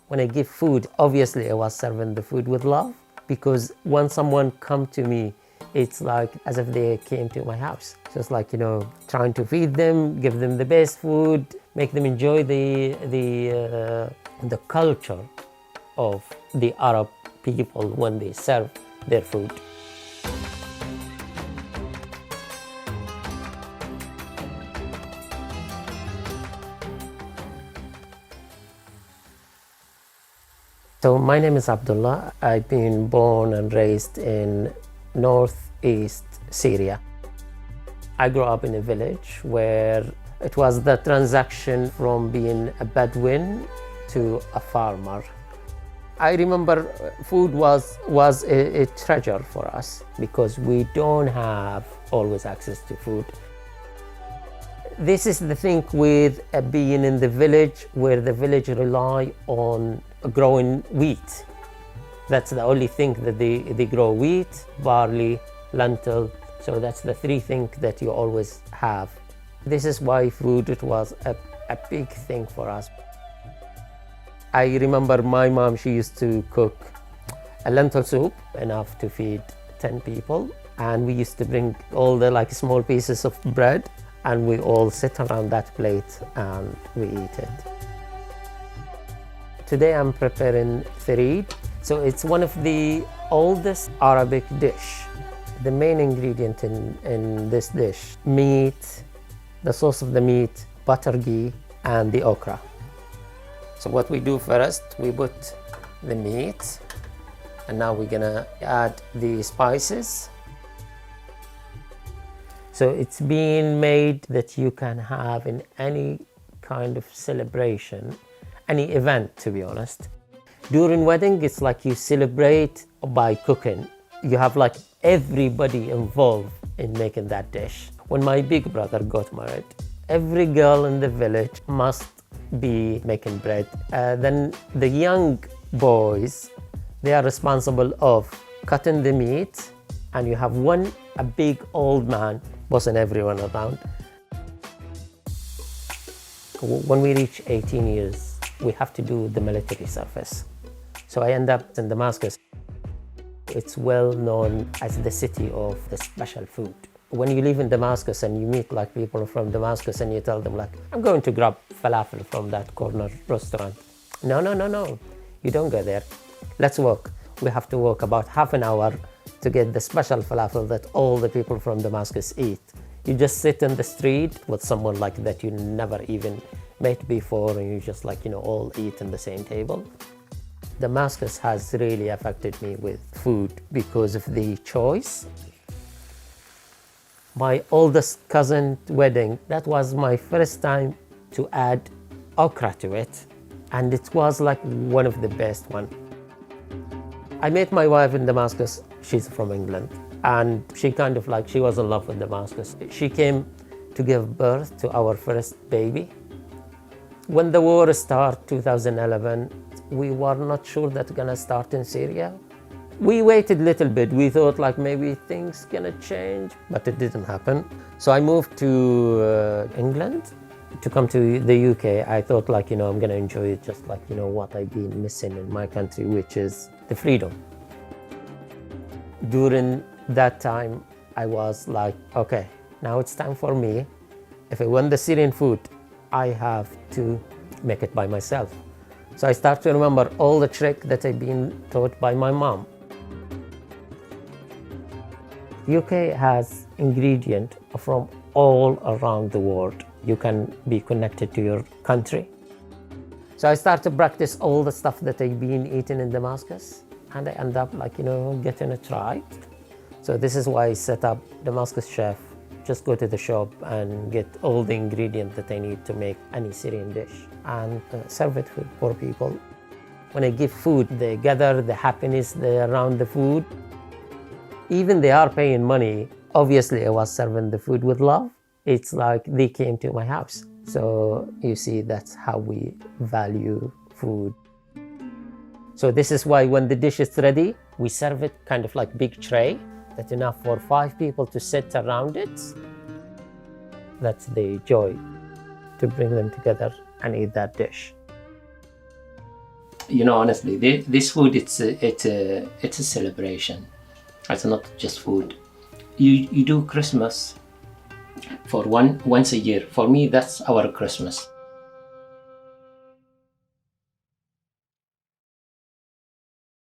When I give food, obviously I was serving the food with love, because when someone come to me, it's like as if they came to my house. So it's like, trying to feed them, give them the best food, make them enjoy the culture of the Arab people when they serve their food. So my name is Abdullah. I've been born and raised in northeast Syria. I grew up in a village where it was the transaction from being a Bedouin to a farmer. I remember food was a treasure for us because we don't have always access to food. This is the thing with being in the village, where the village rely on growing wheat. That's the only thing that they grow: wheat, barley, lentil. So that's the three things that you always have. This is why food, it was a big thing for us. I remember my mom, she used to cook a lentil soup enough to feed 10 people. And we used to bring all the small pieces of bread, and we all sit around that plate and we eat it. Today I'm preparing farid. So it's one of the oldest Arabic dish. The main ingredient in this dish: meat, the sauce of the meat, butter ghee, and the okra. So what we do first, we put the meat, and now we're gonna add the spices. So it's being made that you can have in any kind of celebration, any event, to be honest. During wedding, it's like you celebrate by cooking. You have everybody involved in making that dish. When my big brother got married, every girl in the village must be making bread. Then the young boys, they are responsible of cutting the meat, and you have a big old man bossing everyone around. When we reach 18 years, we have to do the military service. So I end up in Damascus. It's well known as the city of the special food. When you live in Damascus and you meet people from Damascus and you tell them I'm going to grab falafel from that corner restaurant. No, you don't go there. Let's walk. We have to walk about half an hour to get the special falafel that all the people from Damascus eat. You just sit in the street with someone that you never even met before, and you just all eat in the same table. Damascus has really affected me with food because of the choice. My oldest cousin's wedding, that was my first time to add okra to it, and it was one of the best ones. I met my wife in Damascus. She's from England, and she she was in love with Damascus. She came to give birth to our first baby. When the war started, 2011, we were not sure that's gonna start in Syria. We waited a little bit. We thought maybe things gonna change, but it didn't happen. So I moved to England to come to the UK. I thought I'm gonna enjoy it just what I've been missing in my country, which is the freedom. During that time, I was okay, now it's time for me. If I want the Syrian food, I have to make it by myself. So I start to remember all the tricks that I've been taught by my mom. UK has ingredients from all around the world. You can be connected to your country. So I start to practice all the stuff that I've been eating in Damascus, and I end up getting it right. So this is why I set up Damascus Chef. Just go to the shop and get all the ingredients that I need to make any Syrian dish and serve it for people. When I give food, they gather the happiness around the food. Even they are paying money. Obviously, I was serving the food with love. It's they came to my house. So you see, that's how we value food. So this is why when the dish is ready, we serve it big tray. That's enough for 5 people to sit around it. That's the joy, to bring them together and eat that dish. You know, honestly, this food, it's a celebration. It's not just food. You do Christmas for once a year. For me, that's our Christmas.